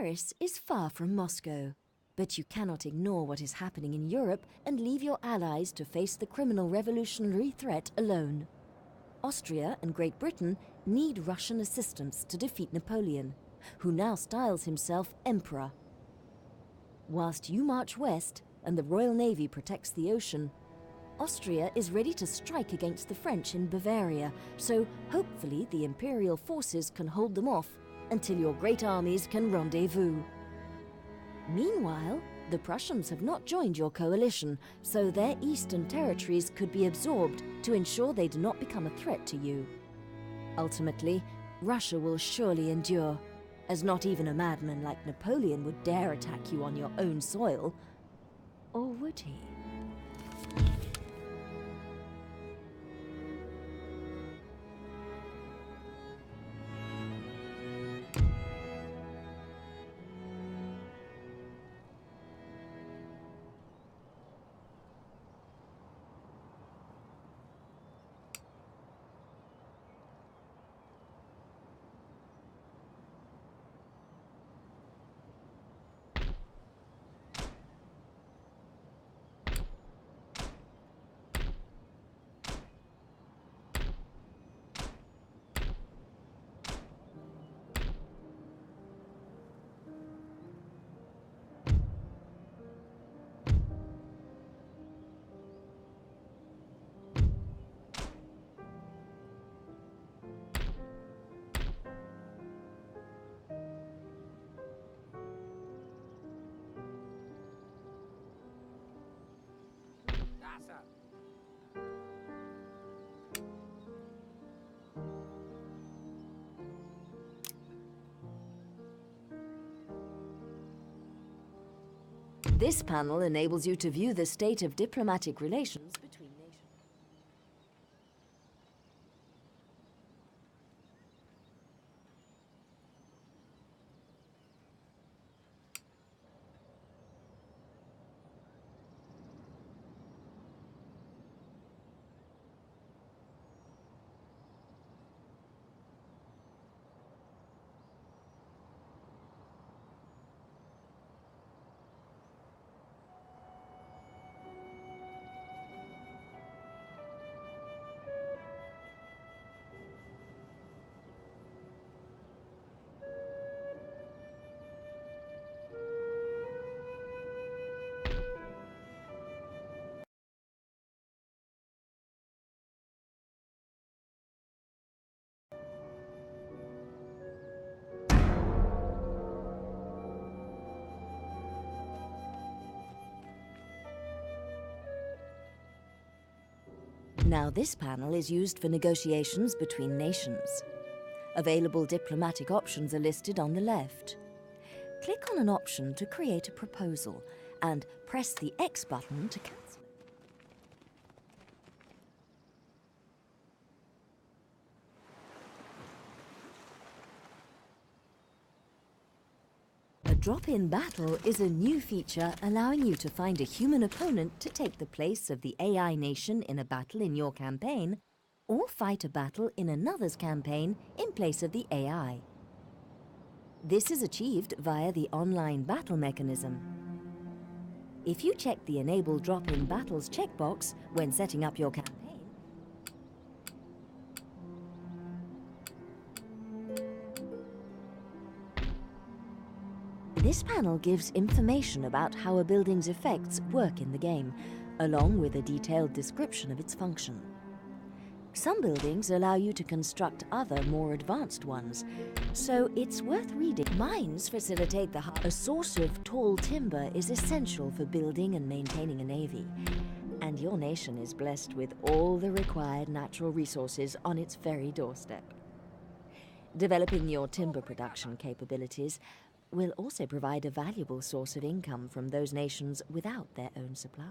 Paris is far from Moscow, but you cannot ignore what is happening in Europe and leave your allies to face the criminal revolutionary threat alone. Austria and Great Britain need Russian assistance to defeat Napoleon, who now styles himself Emperor. Whilst you march west and the Royal Navy protects the ocean, Austria is ready to strike against the French in Bavaria, so hopefully the Imperial forces can hold them off until your great armies can rendezvous. Meanwhile, the Prussians have not joined your coalition, so their eastern territories could be absorbed to ensure they do not become a threat to you. Ultimately, Russia will surely endure, as not even a madman like Napoleon would dare attack you on your own soil. Or would he? This panel enables you to view the state of diplomatic relations between nations. Now this panel is used for negotiations between nations. Available diplomatic options are listed on the left. Click on an option to create a proposal and press the X button to cancel it. A drop-in battle is a new feature allowing you to find a human opponent to take the place of the AI nation in a battle in your campaign, or fight a battle in another's campaign in place of the AI. This is achieved via the online battle mechanism. If you check the Enable Drop-in Battles checkbox when setting up your campaign, this panel gives information about how a building's effects work in the game, along with a detailed description of its function. Some buildings allow you to construct other, more advanced ones, so it's worth reading. Mines facilitate a source of tall timber is essential for building and maintaining a navy, and your nation is blessed with all the required natural resources on its very doorstep. Developing your timber production capabilities will also provide a valuable source of income from those nations without their own supply.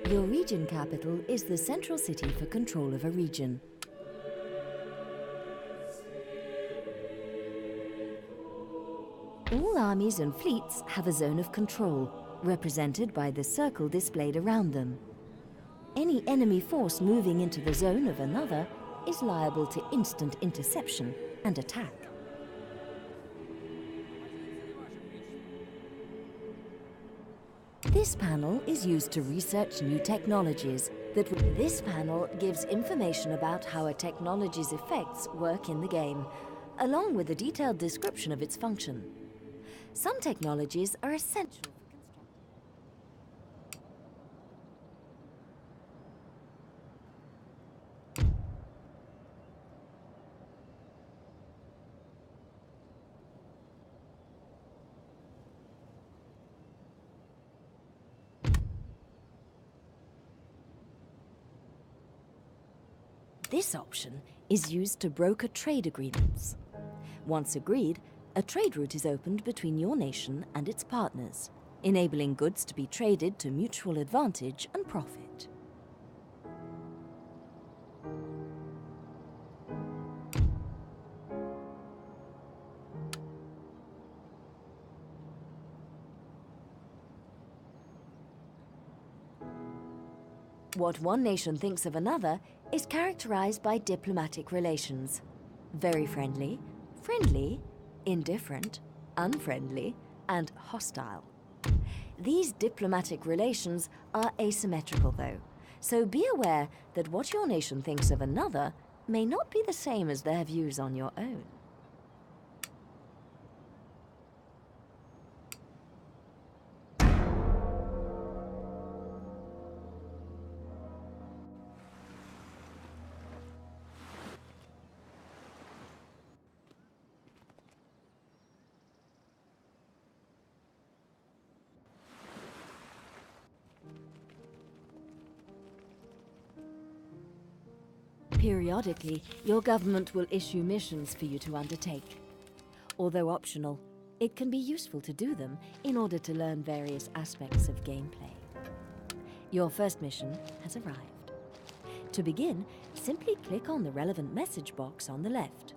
Your region capital is the central city for control of a region. All armies and fleets have a zone of control, represented by the circle displayed around them. Any enemy force moving into the zone of another is liable to instant interception and attack. This panel is used to research new technologies. This panel gives information about how a technology's effects work in the game, along with a detailed description of its function. Some technologies are essential for This option is used to broker trade agreements. Once agreed, a trade route is opened between your nation and its partners, enabling goods to be traded to mutual advantage and profit. What one nation thinks of another is characterized by diplomatic relations. Very friendly, friendly, indifferent, unfriendly, and hostile. These diplomatic relations are asymmetrical, though, so be aware that what your nation thinks of another may not be the same as their views on your own. Periodically, your government will issue missions for you to undertake. Although optional, it can be useful to do them in order to learn various aspects of gameplay. Your first mission has arrived. To begin, simply click on the relevant message box on the left.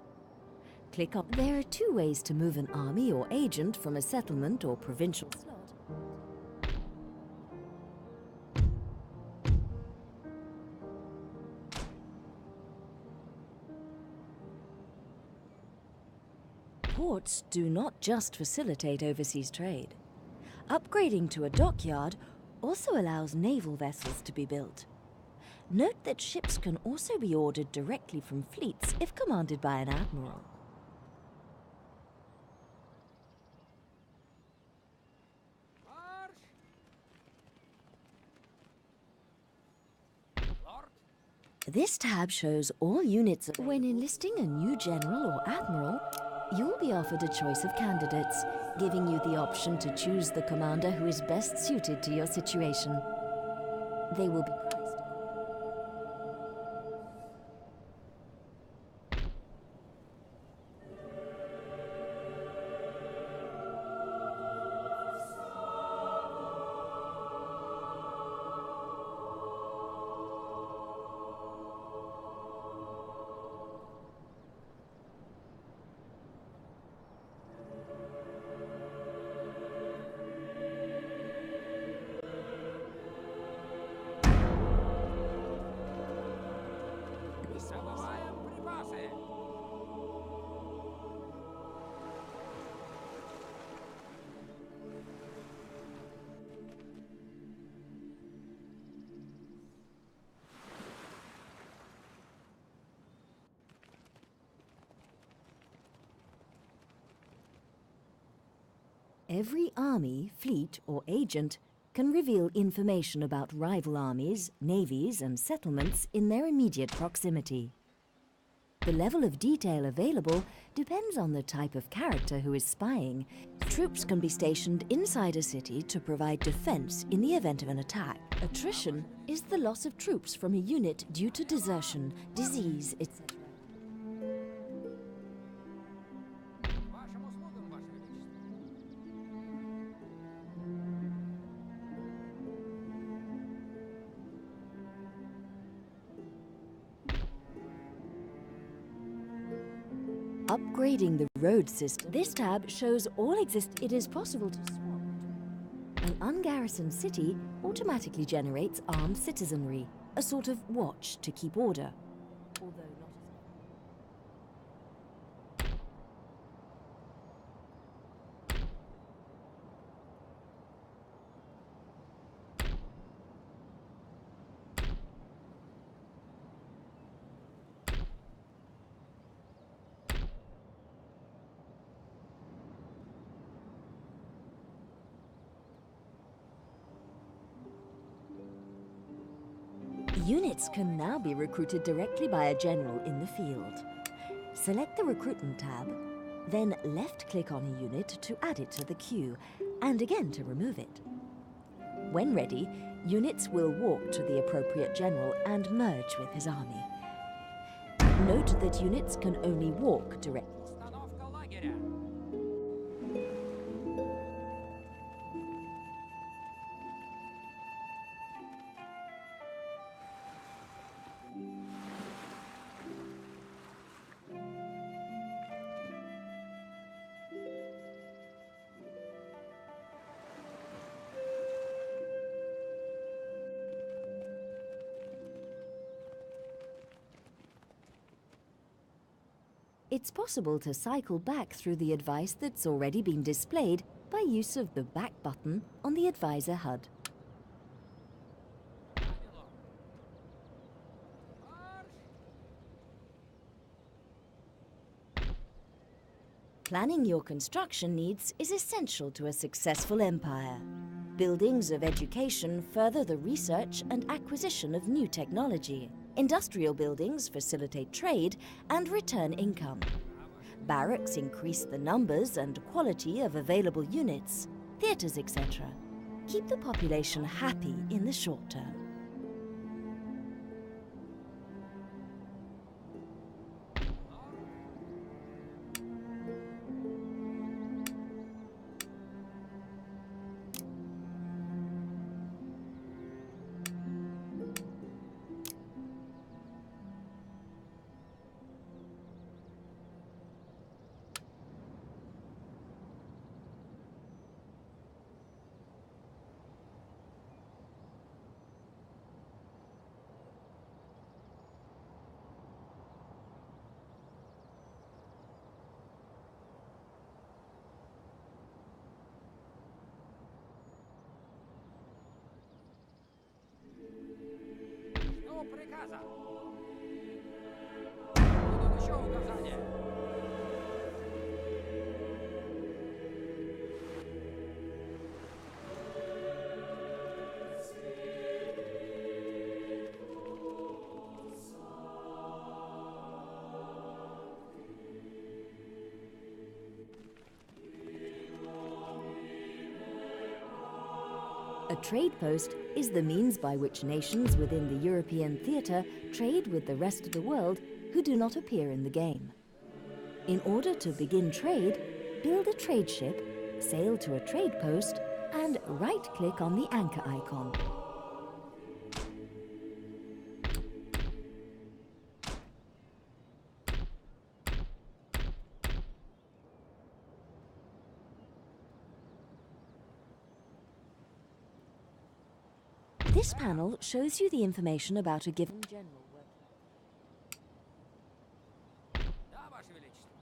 Click on... There are two ways to move an army or agent from a settlement or provincial slot. Ports do not just facilitate overseas trade. Upgrading to a dockyard also allows naval vessels to be built. Note that ships can also be ordered directly from fleets if commanded by an admiral. This tab shows all units. When enlisting a new general or admiral, you'll be offered a choice of candidates, giving you the option to choose the commander who is best suited to your situation. They will be priced. Every army, fleet, or agent can reveal information about rival armies, navies, and settlements in their immediate proximity. The level of detail available depends on the type of character who is spying. Troops can be stationed inside a city to provide defense in the event of an attack. Attrition is the loss of troops from a unit due to desertion, disease, etc. Upgrading the road system. This tab shows all It is possible to swap. An ungarrisoned city automatically generates armed citizenry, a sort of watch to keep order. Although not Units can now be recruited directly by a general in the field. Select the Recruitment tab, then left-click on a unit to add it to the queue, and again to remove it. When ready, units will walk to the appropriate general and merge with his army. Note that units can only walk directly. It's possible to cycle back through the advice that's already been displayed by use of the back button on the advisor HUD. Planning your construction needs is essential to a successful empire. Buildings of education further the research and acquisition of new technology. Industrial buildings facilitate trade and return income. Barracks increase the numbers and quality of available units. Theatres, etc. Keep the population happy in the short term. Приказа. Будут еще указания. A trade post is the means by which nations within the European theatre trade with the rest of the world who do not appear in the game. In order to begin trade, build a trade ship, sail to a trade post, and right-click on the anchor icon. This panel shows you the information about a given general. Да, Ваше Величество.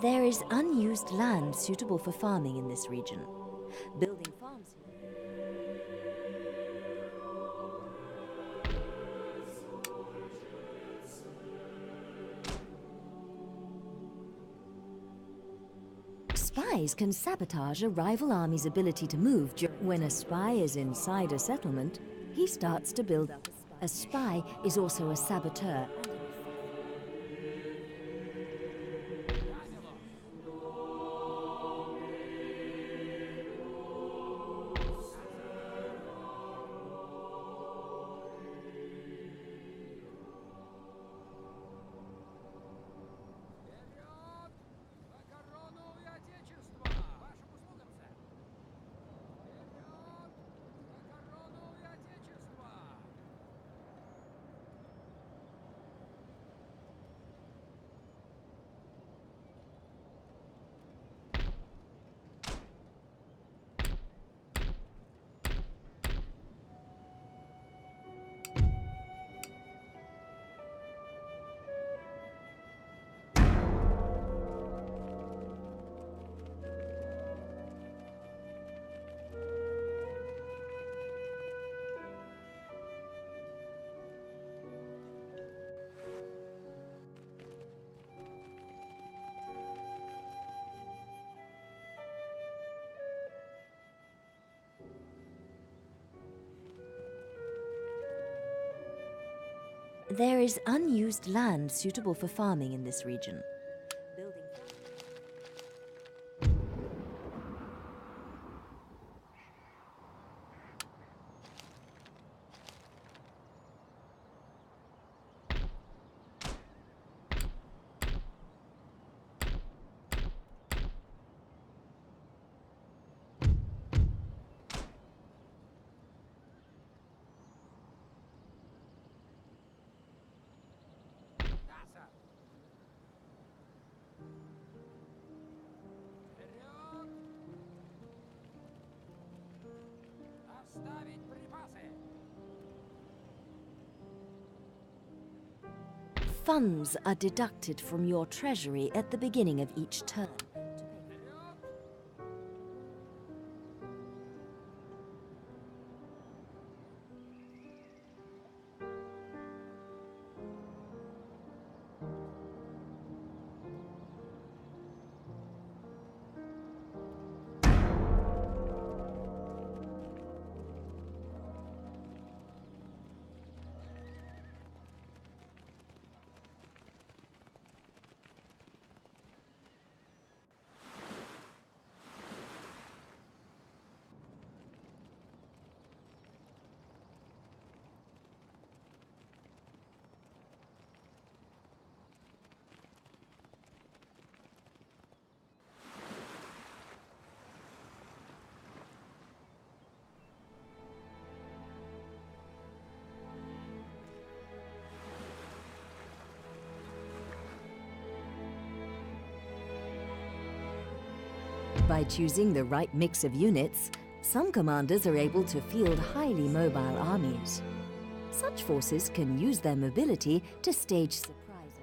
There is unused land suitable for farming in this region. Building farms here. Spies can sabotage a rival army's ability to move. When a spy is inside a settlement, he starts to build up. A spy is also a saboteur. Вперед! За корону и отечество! Вашим услугам, сэр! Вперед! За корону и отечество! There is unused land suitable for farming in this region. Building Да, сэр! Вперед! Доставить припасы! Funds are deducted from your treasury at the beginning of each term. Вперед! By choosing the right mix of units, some commanders are able to field highly mobile armies. Such forces can use their mobility to stage surprise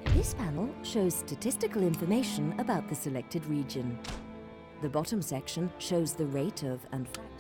attacks. This panel shows statistical information about the selected region. The bottom section shows the rate of and factors.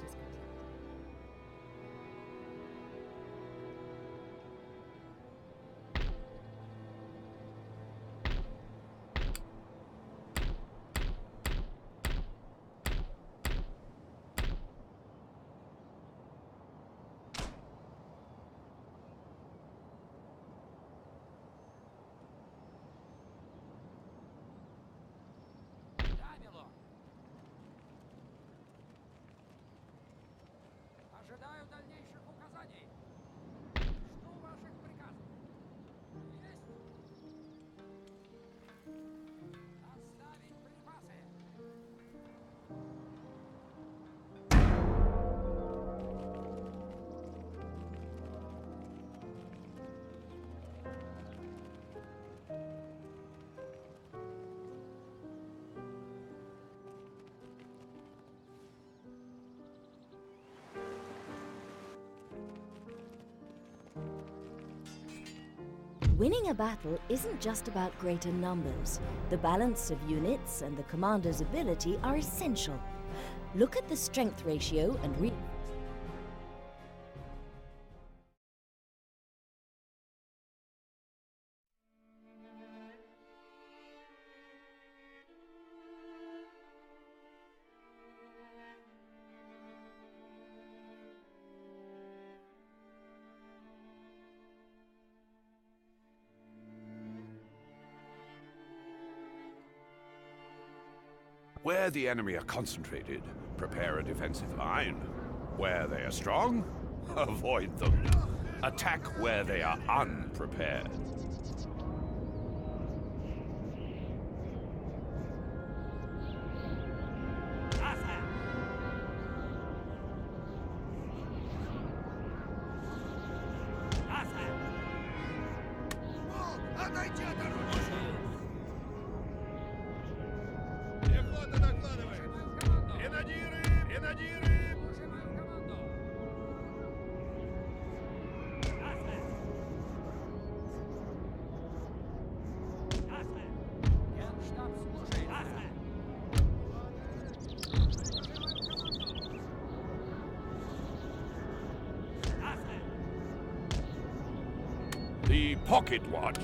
Да, милорд! Winning a battle isn't just about greater numbers. The balance of units and the commander's ability are essential. Look at the strength ratio and Where the enemy are concentrated, prepare a defensive line. Where they are strong, avoid them. Attack where they are unprepared. The pocket watch.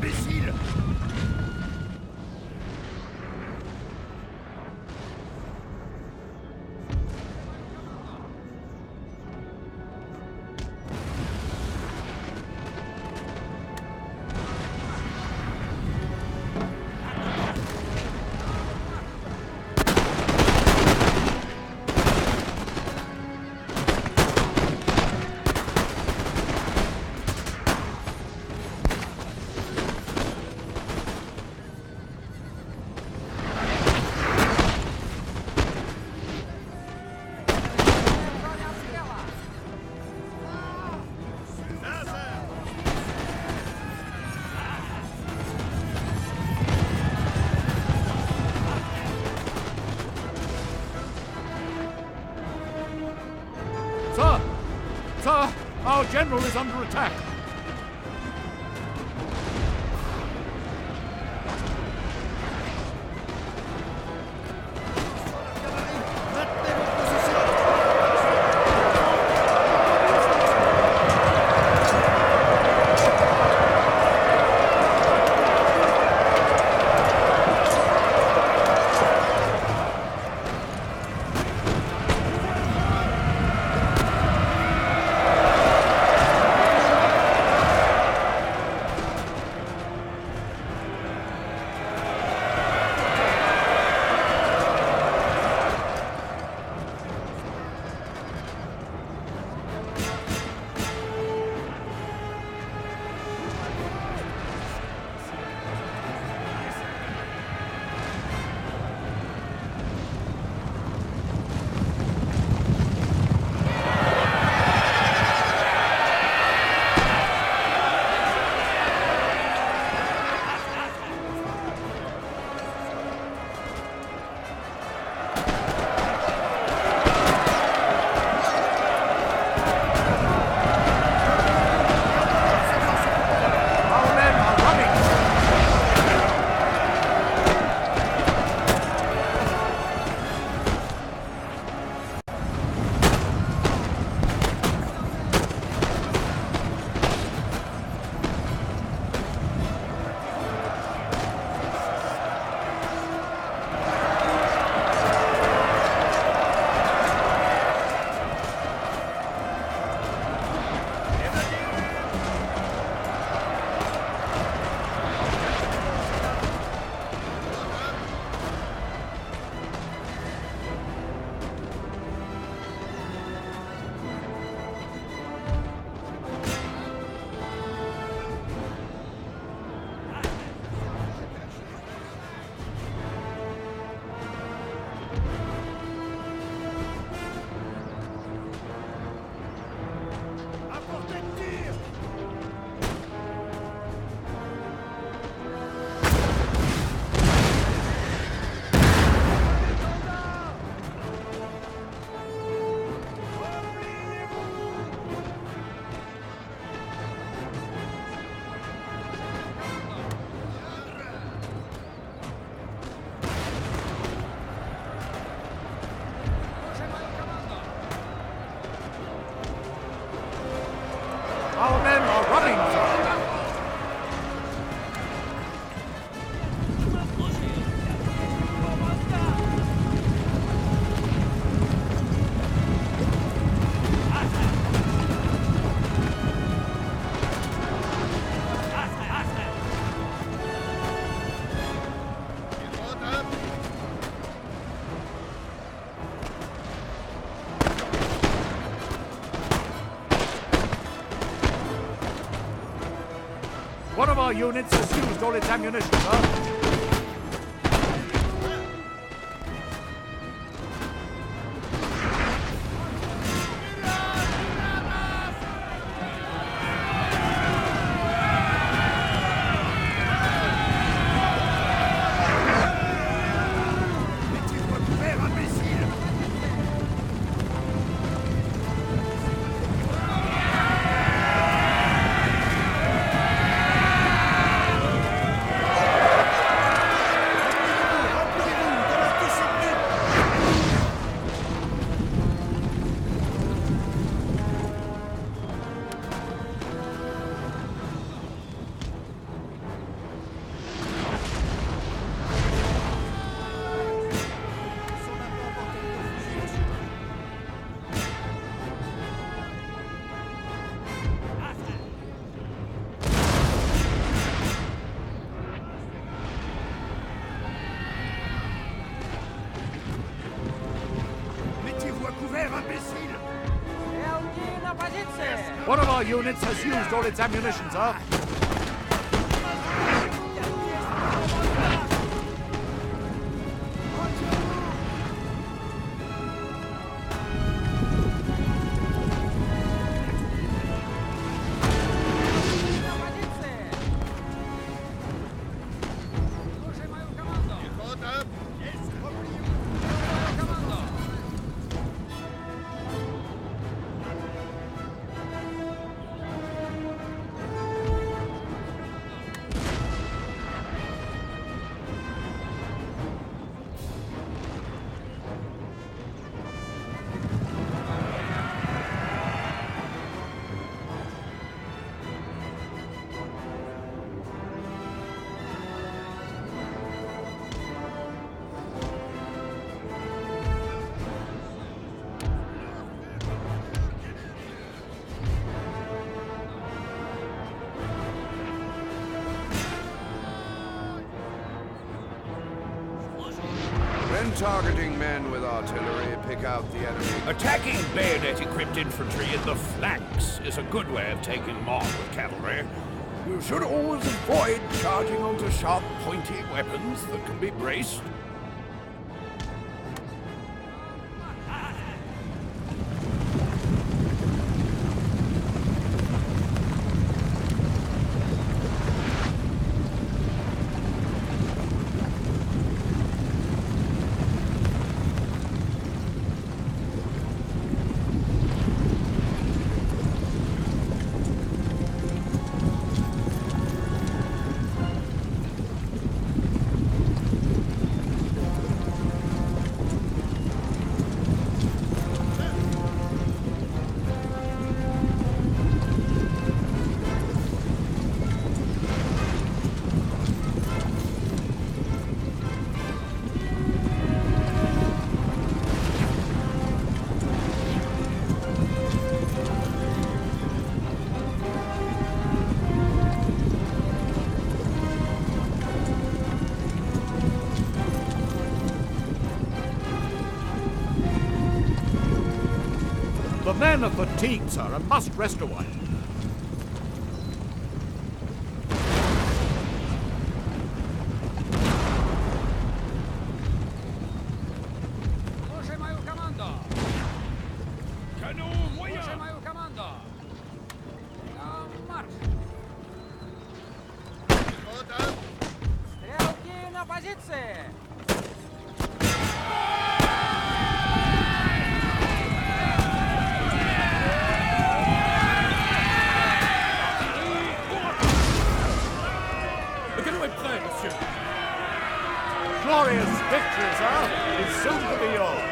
Imbécile! Sir, our general is under attack. One of our units has used all its ammunition, sir. One of our units has used all its ammunition, sir. When targeting men with artillery, pick out the enemy. Attacking bayonet-equipped infantry in the flanks is a good way of taking them on with cavalry. You should always avoid charging onto sharp, pointy weapons that can be braced. The men are fatigued, sir, and must rest a while. Слушай мою команду! Canon Слушай мою команду! Марш! Стрелки на позиции! Glorious victory, sir, is soon to be yours.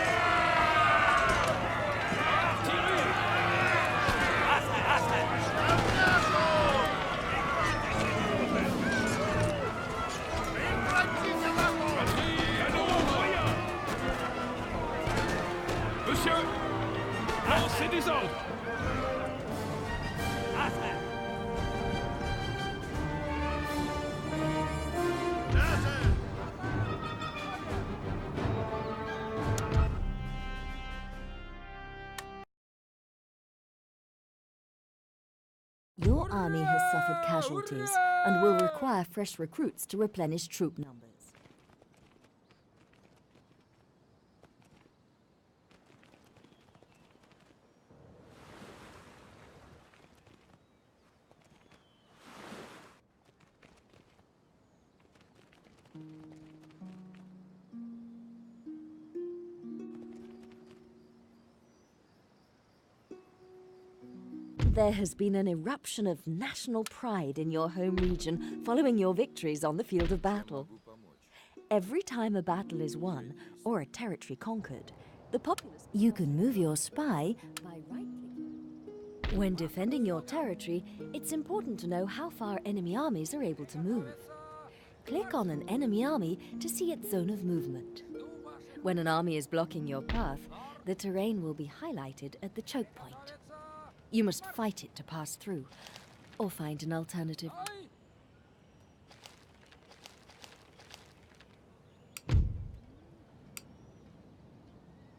Monsieur, lancez des ordres. Your army has suffered casualties and will require fresh recruits to replenish troop numbers. There has been an eruption of national pride in your home region following your victories on the field of battle. Every time a battle is won or a territory conquered, the populace... You can move your spy by right-clicking. When defending your territory, it's important to know how far enemy armies are able to move. Click on an enemy army to see its zone of movement. When an army is blocking your path, the terrain will be highlighted at the choke point. You must fight it to pass through, or find an alternative.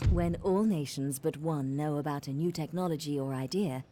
When all nations but one know about a new technology or idea,